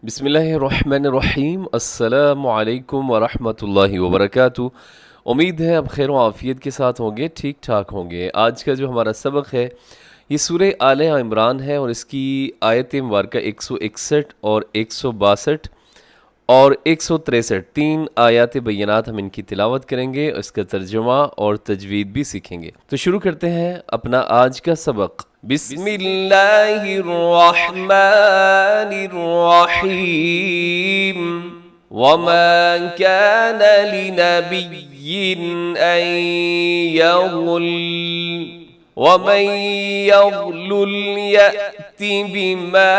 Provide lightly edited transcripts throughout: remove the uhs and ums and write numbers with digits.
بسم اللہ الرحمن الرحیم، السلام علیکم ورحمۃ اللہ وبرکاتہ۔ امید ہے اب خیر و عافیت کے ساتھ ہوں گے، ٹھیک ٹھاک ہوں گے۔ آج کا جو ہمارا سبق ہے یہ سورہ آل عمران ہے اور اس کی آیت مبارکہ 161 اور 162 اور 163، تین آیات بینات ہم ان کی تلاوت کریں گے، اس کا ترجمہ اور تجوید بھی سیکھیں گے۔ تو شروع کرتے ہیں اپنا آج کا سبق۔ بسم اللہ الرحمن الرحیم۔ وما كان لنبي أن يغل ومن يغلل يأت بما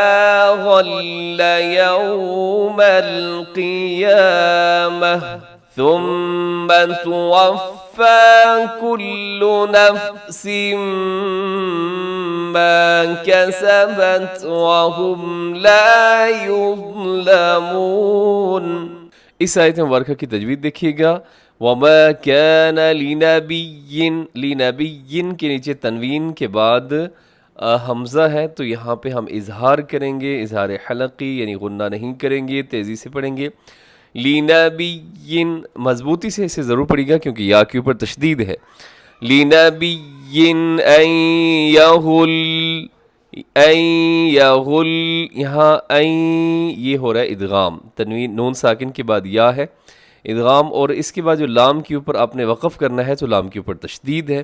غل يوم القيامة ثم توفى كل نفس ما كسبت وهم لا يظلمون۔ اس آیت مبارکہ کی تجوید دیکھیے گا۔ وَمَا كَانَ لِنَبِيٍّ، لِنَبِيٍّ کے نیچے تنوین کے بعد حمزہ ہے، تو یہاں پہ ہم اظہار کریں گے، اظہار حلقی یعنی غنہ نہیں کریں گے، تیزی سے پڑھیں گے۔ لِنَبِيٍّ مضبوطی سے اسے ضرور پڑھیے گا کیونکہ یا کے اوپر تشدید ہے۔ لِنَبِيٍّ أَن يَغُلَّ، این یغل، یہاں این یہ ہو رہا ہے ادغام، تنوین نون ساکن کے بعد یا ہے ادغام، اور اس کے بعد جو لام کے اوپر آپ نے وقف کرنا ہے تو لام کے اوپر تشدید ہے،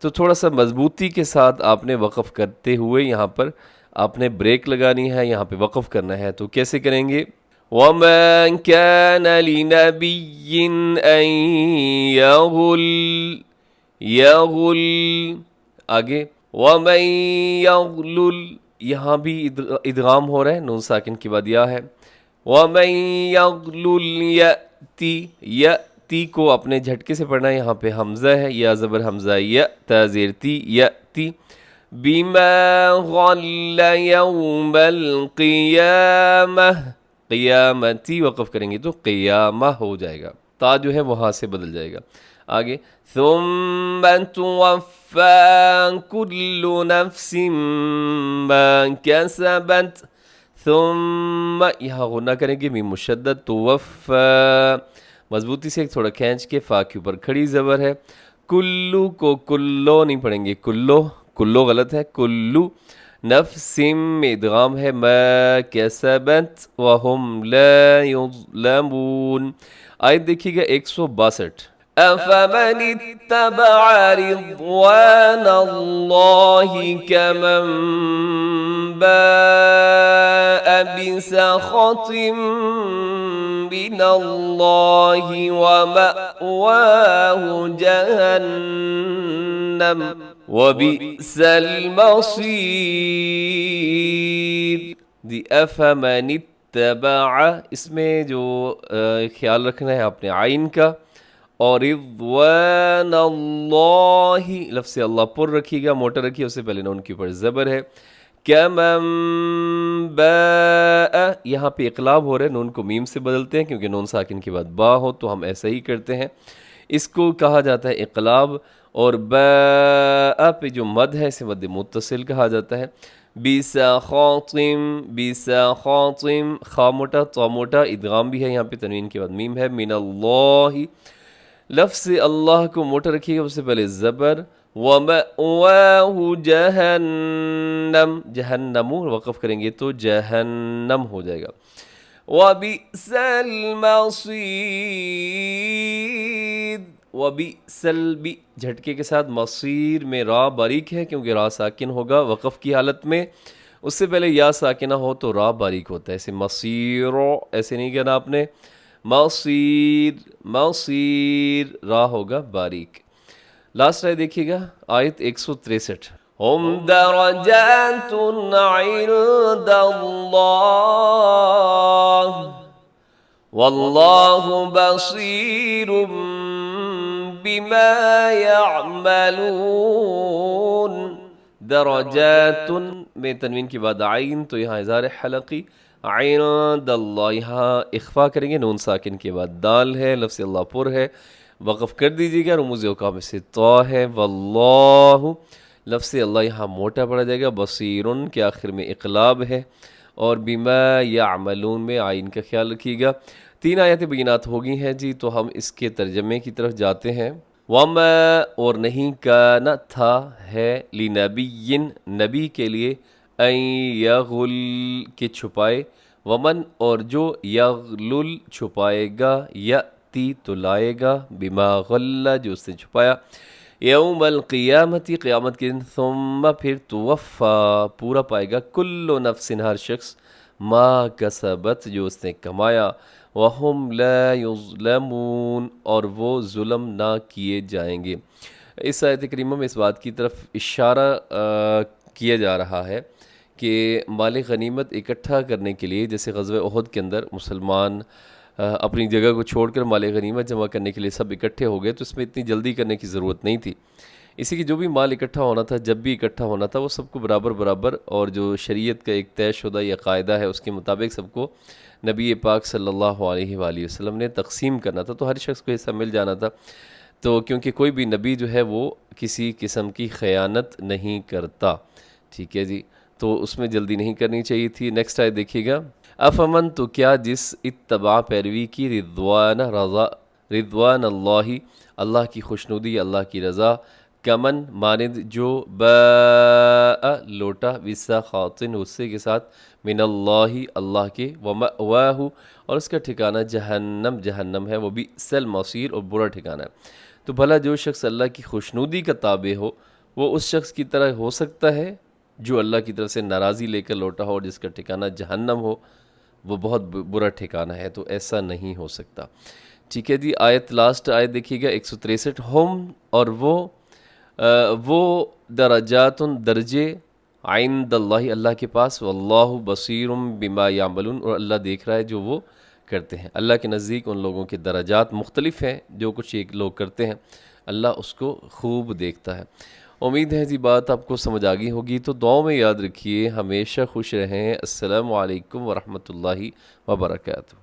تو تھوڑا سا مضبوطی کے ساتھ آپ نے وقف کرتے ہوئے یہاں پر آپ نے بریک لگانی ہے، یہاں پہ وقف کرنا ہے۔ تو کیسے کریں گے؟ وَمَا كَانَ لِنَبِيٍّ أَن يَغُلَّ، یغل، آگے وَمَن يَغْلُلْ، یہاں بھی ادغام ہو رہا ہے، نون ساکن کے بعد یا ہے۔ وَمَن يَغْلُلْ يَأْتِ، یأتی کو اپنے جھٹکے سے پڑھنا ہے، یہاں پہ حمزہ ہے، یا زبر حمزہ، یا تا زیر تی، یأتی، بِمَا غَلَّ يَوْمَ الْقِيَامَةِ، قیامتی وقف کریں گے تو قیامہ ہو جائے گا، تا جو ہے وہاں سے بدل جائے گا۔ آگے ثم توفى كل نفس ما كسبت، ثم یہاں غنہ کریں گے، میم مشدد، توفى مضبوطی سے تھوڑا کھینچ کے، فا کے اوپر کھڑی زبر ہے، کلو کو کلو نہیں پڑھیں گے، کلو کلو غلط ہے، کلو نفس میں ادغام ہے، ما کسبت وهم لا يظلمون۔ آیت دیکھیے گا 162۔ أفمن اتبع رضوان الله كمن باء بسخط من الله ومأواه جهنم وبئس المصير۔ دی أفمن اتبع، اس میں جو خیال رکھنا ہے آپ نے عین کا، اور رضوان اللہ، لفظ اللہ پر رکھیے گا، موٹا رکھیے، اس سے پہلے نون کے اوپر زبر ہے۔ کمن باء، یہاں پہ اقلاب ہو رہا ہے، نون کو میم سے بدلتے ہیں کیونکہ نون ساکن کے بعد با ہو تو ہم ایسا ہی کرتے ہیں، اس کو کہا جاتا ہے اقلاب، اور باء پہ جو مد ہے اسے مد متصل کہا جاتا ہے۔ بسخاطم، بسخاطم، خا موٹا طا موٹا، ادغام بھی ہے یہاں پہ، تنوین کے بعد میم ہے، من اللہ، لفظ اللہ کو موٹا رکھیے گا، اس سے پہلے زبر، وَمَأْوَاهُ جَهَنَّمْ، جہنم وقف کریں گے تو جہنم ہو جائے گا۔ وَبِئْسَ الْمَصِيرُ، وَبِئْسَ الْبِ جھٹکے کے ساتھ، مصیر میں را باریک ہے کیونکہ را ساکن ہوگا وقف کی حالت میں، اس سے پہلے یا ساکنہ ہو تو را باریک ہوتا ہے، ایسے مصیر ایسے نہیں کہنا آپ نے، مصیر مصیر، را ہوگا باریک۔ لاسٹ آیت دیکھیے گا، آیت 163۔ ہم درجات عند اللہ واللہ بصیر بما يعملون۔ درجات میں تنوین کے بعد عین تو یہاں اظہار حلقی، عند اللہ یہاں اخفا کریں گے، نون ساکن کے بعد دال ہے، لفظ اللہ پر ہے، وقف کر دیجیے گا، رموز اوقاف میں سے تو ہے، واللہ لفظ اللہ یہاں موٹا پڑا جائے گا، بصیرن کے آخر میں اقلاب ہے، اور بما یعملون میں آئین کا خیال رکھیے گا۔ 3 آیات بینات ہو گئی ہیں جی، تو ہم اس کے ترجمے کی طرف جاتے ہیں۔ وما اور نہیں، کان تھا ہے، لنبی نبی کے لیے، ان یغل کے چھپائے، ومن اور جو یغلل چھپائے گا، یأتی تو لائے گا، بما غل جو اس نے چھپایا، یوم القیامتی قیامت کے دن، ثم پھر توفا پورا پائے گا، کل نفس ہر شخص، ما کسبت جو اس نے کمایا، وہم لا یظلمون اور وہ ظلم نہ کیے جائیں گے۔ اس آیت کریمہ میں اس بات کی طرف اشارہ کیا جا رہا ہے کہ مال غنیمت اکٹھا کرنے کے لیے، جیسے غزوہ احد کے اندر مسلمان اپنی جگہ کو چھوڑ کر مال غنیمت جمع کرنے کے لیے سب اکٹھے ہو گئے، تو اس میں اتنی جلدی کرنے کی ضرورت نہیں تھی۔ اسی کی جو بھی مال اکٹھا ہونا تھا، جب بھی اکٹھا ہونا تھا، وہ سب کو برابر برابر، اور جو شریعت کا ایک طے شدہ یا قاعدہ ہے اس کے مطابق سب کو نبی پاک صلی اللہ علیہ وآلہ وسلم نے تقسیم کرنا تھا، تو ہر شخص کو حصہ مل جانا تھا۔ تو کیونکہ کوئی بھی نبی جو ہے وہ کسی قسم کی خیانت نہیں کرتا، ٹھیک ہے جی، تو اس میں جلدی نہیں کرنی چاہیے تھی۔ نیکسٹ آیت دیکھیے گا، افمن تو کیا جس اتباع پیروی کی، رضوان اللہ اللہ کی خوشنودی، اللہ کی رضا، کمن مانند جو باء لوٹا، بسخط غصے کے ساتھ، من اللہ اللہ کے، ومأواہ اور اس کا ٹھکانہ جہنم جہنم ہے، وہ بئس المصیر اور برا ٹھکانہ ہے۔ تو بھلا جو شخص اللہ کی خوشنودی کا تابع ہو، وہ اس شخص کی طرح ہو سکتا ہے جو اللہ کی طرف سے ناراضی لے کر لوٹا ہو اور جس کا ٹھکانہ جہنم ہو، وہ بہت برا ٹھکانہ ہے، تو ایسا نہیں ہو سکتا۔ ٹھیک ہے جی، آیت لاسٹ آیت دیکھیے گا 163، ہم اور وہ درجات درجے، عند اللہ اللہ کے پاس، واللہ بصیر بما یعملون اور اللہ دیکھ رہا ہے جو وہ کرتے ہیں۔ اللہ کے نزدیک ان لوگوں کے درجات مختلف ہیں، جو کچھ ایک لوگ کرتے ہیں اللہ اس کو خوب دیکھتا ہے۔ امید ہے جی بات آپ کو سمجھ آ گئی ہوگی، تو دعاؤں میں یاد رکھیے، ہمیشہ خوش رہیں۔ السلام علیکم ورحمۃ اللہ وبرکاتہ۔